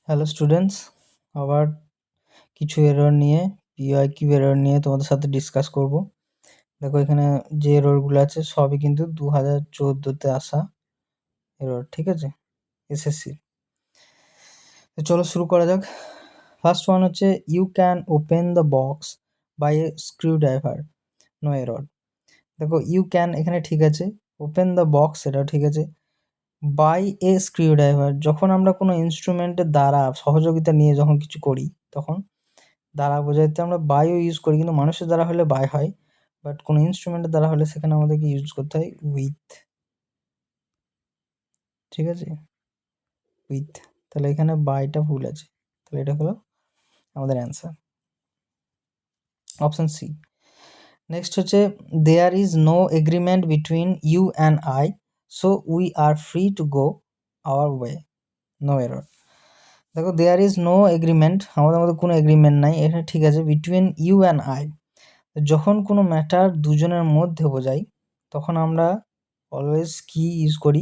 Hello students, আবার কিছু error নিয়ে পিওয়াইকিউ এরর নিয়ে তোমাদের সাথে ডিসকাস করব। দেখো এখানে যে এররগুলো আছে সবই কিন্তু 2014-তে আসা এরর, ঠিক আছে, এসএসসি। তো চলো শুরু করা যাক। ফার্স্ট ওয়ান হচ্ছে you can open the box by a screwdriver, no error. দেখো ইউ ক্যান এখানে ঠিক আছে, ওপেন দ্য বক্স এটাও ঠিক আছে। বাই এ স্ক্রু ড্রাইভার, যখন আমরা কোনো ইনস্ট্রুমেন্টের দ্বারা সহযোগিতা নিয়ে যখন কিছু করি তখন দ্বারা বোঝাইতে আমরা বাইও ইউজ করি, কিন্তু মানুষের দ্বারা হলে বাই হয়, বাট কোনো ইনস্ট্রুমেন্টের দ্বারা হলে সেখানে আমাদেরকে ইউজ করতে হয় উইথ, ঠিক আছে, উইথ। তাহলে এখানে বাইটা ভুল আছে, তাহলে এটা হলো আমাদের অ্যান্সার, অপশন সি। নেক্সট হচ্ছে there is no agreement between you and I, so we are free to go our way, no error. দেখো দেয়ার ইজ নো এগ্রিমেন্ট, আমাদের মধ্যে কোনো এগ্রিমেন্ট নাই, এটা ঠিক আছে। বিটুইন ইউ অ্যান্ড আই, যখন কোনো ম্যাটার দুজনের মধ্যে বোঝাই তখন আমরা অলওয়েজ কি ইউজ করি,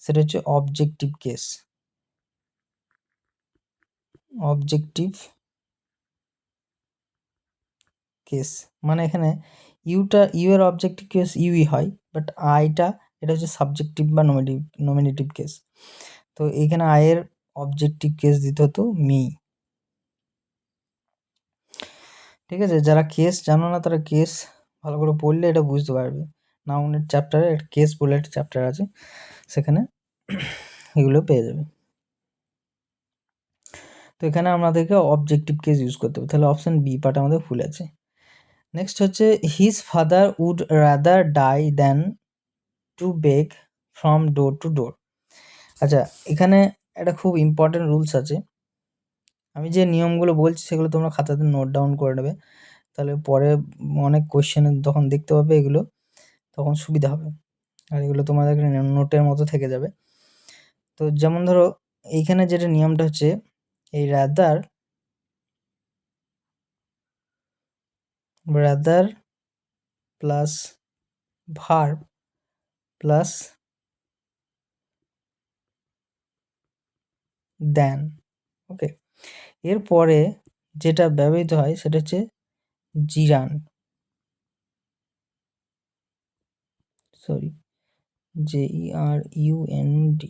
সেটা হচ্ছে অবজেক্টিভ কেস। অবজেক্টিভ কেস মানে এখানে ইউ এর অবজেক্টিভ কেস ইউই হয়, বাট আইটা এটা হচ্ছে সাবজেক্টিভ বা নমিনেটিভ কেস। তো এইখানে আয়ের অবজেক্টিভ কেস দিতে হতো মি, ঠিক আছে। যারা কেস জানো না তারা কেস ভালো করে পড়লে এটা বুঝতে পারবে। নাউনের চ্যাপ্টারে একটা কেস বলে একটা চ্যাপ্টার আছে, সেখানে এগুলো পেয়ে যাবে। তো এখানে আমাদেরকে অবজেক্টিভ কেস ইউজ করতে হবে, তাহলে অপশন বি পার্ট আমাদের ভুল আছে। নেক্সট হচ্ছে his father would rather die than to beg from door to door. আচ্ছা, এখানে একটা খুব ইম্পর্টেন্ট রুলস আছে, আমি যে নিয়মগুলো বলছি সেগুলো তোমরা খাতাতে নোট ডাউন করে নেবে, তাহলে পরে অনেক কোয়েশ্চেনে যখন দেখতে পাবে এগুলো তখন সুবিধা হবে, আর এগুলো তোমাদের নোটের মতো থেকে যাবে। তো যেমন ধরো এইখানে যেটা নিয়মটা হচ্ছে এই রাদার প্লাস ভার্ব প্লাস দেন, ওকে। এরপরে যেটা ব্যবহৃত হয় সেটা হচ্ছে জিরান, সরি, JERUND,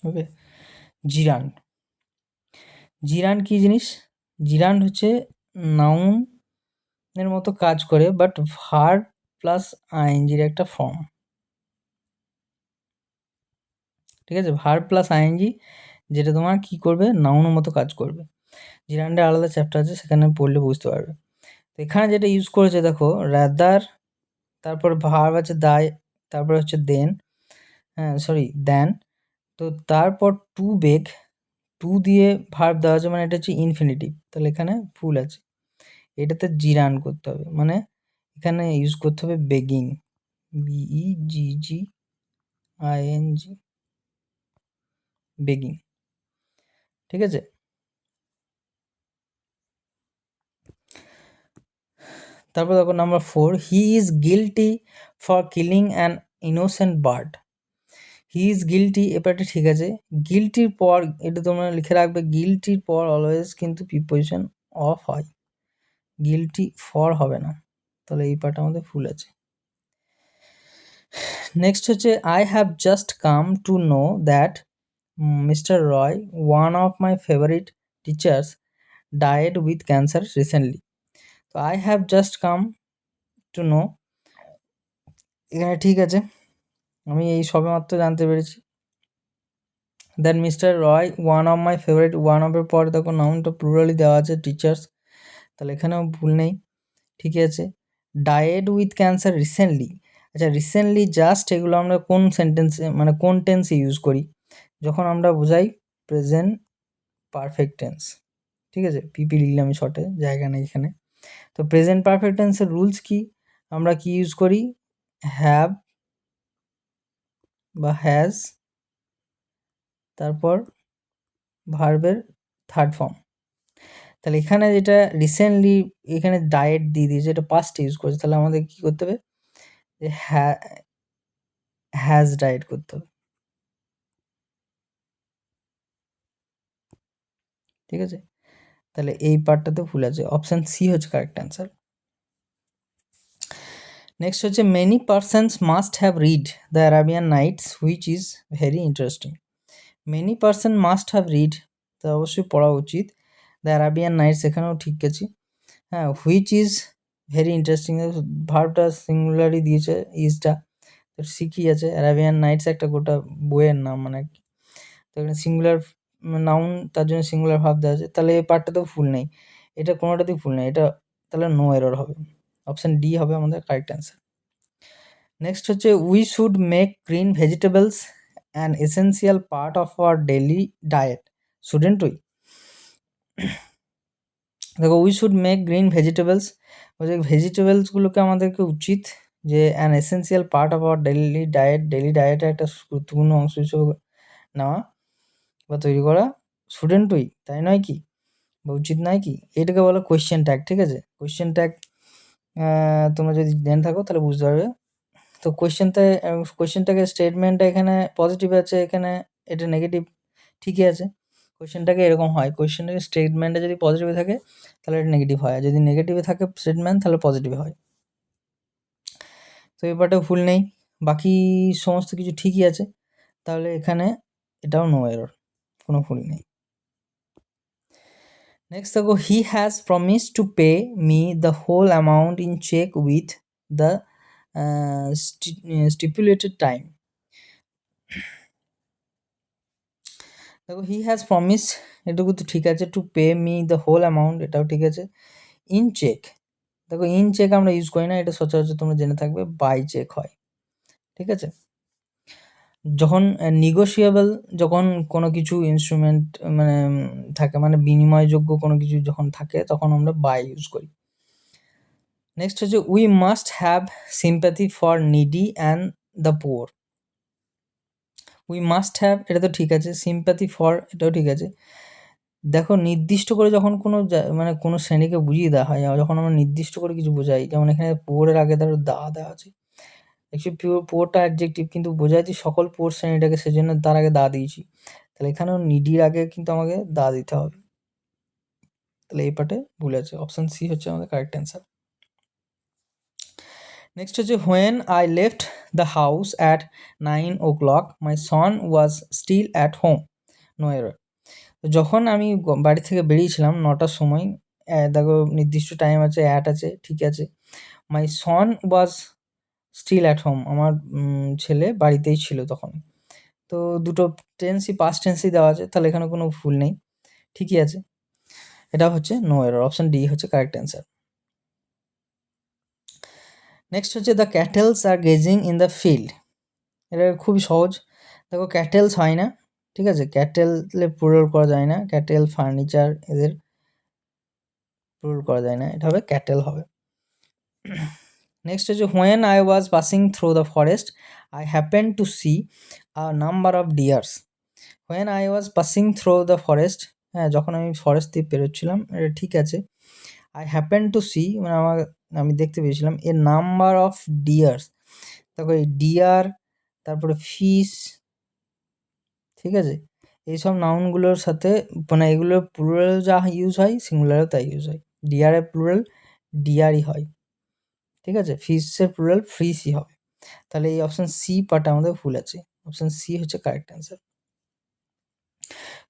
ওকে। জিরান, জিরান কি জিনিস? জিরান হচ্ছে নাউনের মতো কাজ করে, বাট ভার্ব প্লাস আইএনজির একটা ফর্ম, ঠিক আছে। ভার্ব প্লাস আইএনজি যেটা তোমার কি করবে, নাউনের মতো কাজ করবে। জিরান্ডের আলাদা চ্যাপ্টার আছে, সেখানে পড়লে বুঝতে পারবে। তো এখানে যেটা ইউজ করেছে দেখো, রাদার, তারপর ভার্ব আছে দায়, তারপর হচ্ছে দেন, হ্যাঁ সরি দেন, তো তারপর টু বেগ, টু দিয়ে ভার্ব দেওয়া আছে, মানে এটা হচ্ছে ইনফিনিটিভ, তাহলে এখানে ভুল আছে। এটাতে জিরান করতে হবে, মানে এখানে ইউজ করতে হবে বেগিং, BEGGING, বেগিং, ঠিক আছে। তারপর দেখো number 4, he is guilty for killing an innocent bird. He is guilty, এবারটা ঠিক আছে। গিলটির পর এটা তোমরা লিখে রাখবে, গিলটির পর অলওয়েজ কিন্তু প্রিপোজিশন অফ হয়, গিলটি ফর হবে না, তাহলে এই পার্ট আমাদের ভুল আছে। নেক্সট হচ্ছে I have just come to know that mister Roy, one of my favourite teachers, died with cancer recently. তো I have just come to know, এখানে ঠিক আছে, আমি এই সবেমাত্র জানতে পেরেছি। Then mister Roy one of my favourite, one অফের পর দেখো নাউনটা প্লুরালি দেওয়া আছে টিচার্স, তাহলে এখানেও ভুল নেই, ঠিকই আছে। ডায়েড উইথ ক্যান্সার রিসেন্টলি, আচ্ছা রিসেন্টলি জাস্ট এগুলো আমরা কোন সেন্টেন্সে মানে কোন টেন্সে ইউজ করি, যখন আমরা বোঝাই প্রেজেন্ট পারফেক্ট টেন্স, ঠিক আছে। পিপি লিখলাম আমি শর্টে, জায়গা নেই এখানে। তো প্রেজেন্ট পারফেক্ট টেন্সের রুলস কি, আমরা কি ইউজ করি, হ্যাভ বা হ্যাজ, তারপর ভার্বের থার্ড ফর্ম, তাহলে এখানে যেটা রিসেন্টলি এখানে ডায়েট দিয়ে দিয়েছে, এটা পাস্ট ইউজ করেছে, তাহলে আমাদের কি করতে হবে, যে হ্যাজ ডায়েট করতে হবে। ঠিক আছে, তাহলে এই পার্টটাতে ভুল আছে, অপশান সি হচ্ছে কারেক্ট অ্যান্সার। নেক্সট হচ্ছে many persons must have read the Arabian Nights which is very interesting. Many person must have read, তো অবশ্যই পড়া উচিত। দ্য অ্যারাবিয়ান নাইটস এখানেও ঠিক আছে। হ্যাঁ, হুইচ ইজ ভেরি ইন্টারেস্টিং, ভার্বটা সিঙ্গুলারই দিয়েছে, ইজটা তো শিখি আছে। অ্যারাবিয়ান নাইটস একটা গোটা বইয়ের নাম, মানে তো এখানে সিঙ্গুলার নাউন, তার জন্য সিঙ্গুলার ভাব দেওয়া আছে, তাহলে এই পার্টটাতেও ফুল নেই, এটা কোনোটাতেই ফুল নেই, এটা তাহলে নো এরর হবে, অপশান ডি হবে আমাদের কারেক্ট অ্যান্সার। নেক্সট হচ্ছে we should make green vegetables an essential part of our daily diet, shouldn't we. দেখো, we should make green vegetables, বলছে ভেজিটেবলসগুলোকে আমাদেরকে উচিত যে an essential part of our daily diet, daily ডায়েটের একটা গুরুত্বপূর্ণ অংশ হিসেবে নেওয়া বা তৈরি করা, শুডেন্ট উই, তাই নয় কি, বা উচিত নয় কি, এটাকে বলো কোয়েশ্চেন ট্যাগ। ঠিক আছে, কোয়েশ্চেন ট্যাগ তোমরা যদি জেনে থাকো তাহলে বুঝতে পারবে। তো কোয়েশ্চেন ট্যাগের স্টেটমেন্টটা এখানে পজিটিভ আছে, এখানে এটা নেগেটিভ, ঠিকই আছে। কোয়েশ্চেনটাকে এরকম হয়, কোয়েশ্চেনের স্টেটমেন্টে যদি পজিটিভে থাকে তাহলে এটা নেগেটিভ হয়, আর যদি নেগেটিভে থাকে স্টেটমেন্ট তাহলে পজিটিভ হয়। তো এবারটা ভুল নেই, বাকি সমস্ত কিছু ঠিকই আছে, তাহলে এখানে এটাও নো এরর, কোনো ভুল নেই। নেক্সট দেখো, he has promise to pay me the whole amount in cheque with the stipulated time. দেখো, হি হ্যাজ প্রমিস, এটুকু তো ঠিক আছে, to pay me the whole amount, এটাও ঠিক আছে। ইন চেক, দেখো ইন চেক আমরা ইউজ করি না, এটা সচরাচর তোমরা জেনে থাকবে বাই চেক হয়। ঠিক আছে, যখন নিগোশিয়েবল, যখন কোনো কিছু ইনস্ট্রুমেন্ট মানে থাকে, মানে বিনিময়যোগ্য কোনো কিছু যখন থাকে, তখন আমরা বাই ইউজ করি। নেক্সট হচ্ছে we must have sympathy for needy and the poor. We must have, এটা তো ঠিক আছে, সিম্প্যাথি ফর, এটাও ঠিক আছে। দেখো, নির্দিষ্ট করে যখন কোনো মানে কোনো শ্রেণীকে বুঝিয়ে দেওয়া হয়, যখন আমরা নির্দিষ্ট করে কিছু বোঝাই, যেমন এখানে পুয়ারের আগে ধরো দা দেওয়া আছে, অ্যাকচুয়ালি পুয়ারটা অ্যাডজেক্টিভ, কিন্তু বোঝাচ্ছি সকল পুয়ার শ্রেণীটাকে, সেজন্য তার আগে দা দিয়েছি, তাহলে এখানেও নিডির আগে কিন্তু আমাকে দা দিতে হবে, তাহলে এই পার্টে ভুল আছে, অপশান সি হচ্ছে আমাদের কারেক্ট অ্যান্সার। নেক্সট হচ্ছে when I left the house at 9 o'clock my son was still at home, no error. যখন আমি বাড়ি থেকে বেরিয়েছিলাম 9টার সময়, দেখো নির্দিষ্ট টাইম আছে, অ্যাট আছে, ঠিক আছে। মাই son was still at home, আমার ছেলে বাড়িতেই ছিল তখন, তো দুটো টেন্সই পাস্ট টেন্সই দেওয়া আছে, তাহলে এখানে কোনো ভুল নেই, ঠিকই আছে, এটা হচ্ছে নো এরর, অপশান ডি হচ্ছে কারেক্ট অ্যান্সার। নেক্সট হচ্ছে the cattles are grazing in the field, এটা খুবই সহজ। দেখো, ক্যাটেলস হয় না, ঠিক আছে, ক্যাটেলে প্লুরাল করা যায় না, ক্যাটেল ফার্নিচার এদের প্লুরাল করা যায় না, এটা হবে ক্যাটেল হবে। নেক্সট হচ্ছে when I was passing through the forest I happen to C a number of dears. When I was passing through the forest, হ্যাঁ, যখন আমি ফরেস্ট দিয়ে পেরোচ্ছিলাম, এটা ঠিক আছে। আই হ্যাপেন টু সি, মানে আমি দেখতে পেয়েছিলাম এ নাম্বার অফ ডিয়ার্স, দেখো এই ডিয়ার, তারপরে ফিশ, ঠিক আছে, এইসব নাউনগুলোর সাথে, মানে এগুলোর প্লুরাল যা ইউজ হয়, সিঙ্গুলারও তাই ইউজ হয়। ডিয়ারের প্লুরাল ডিয়ারই হয়, ঠিক আছে, ফিশের প্লুরাল ফ্রিশই হবে, তাহলে এই অপশান সি পার্টটা আমাদের ভুল আছে, অপশান সি হচ্ছে কারেক্ট অ্যান্সার।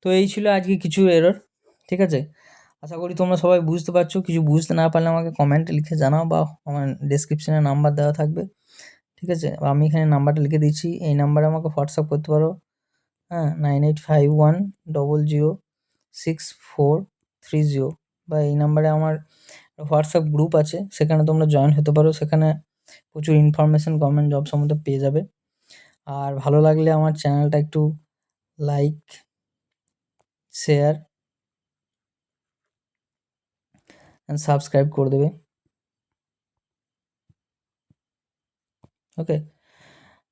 তো এই ছিল আজকে কিছু এরর, ঠিক আছে, আশা করি তোমরা সবাই বুঝতে পারছো, কিছু বুঝতে না পারলে আমাকে কমেন্টে লিখে জানাও, বা আমার ডেসক্রিপশানে নাম্বার দেওয়া থাকবে, ঠিক আছে, আমি এখানে নাম্বারটা লিখে দিচ্ছি, এই নাম্বারে আমাকে হোয়াটসঅ্যাপ করতে পারো, হ্যাঁ, 9851006430, বা এই নাম্বারে আমার হোয়াটসঅ্যাপ গ্রুপ আছে, সেখানে তোমরা জয়েন হতে পারো, সেখানে প্রচুর ইনফরমেশান গভর্নমেন্ট জব সম্বন্ধে পেয়ে যাবে। আর ভালো লাগলে আমার চ্যানেলটা একটু লাইক, শেয়ার অ্যান্ড সাবস্ক্রাইব করে দেবে। ওকে,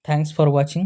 থ্যাংকস ফর ওয়াচিং।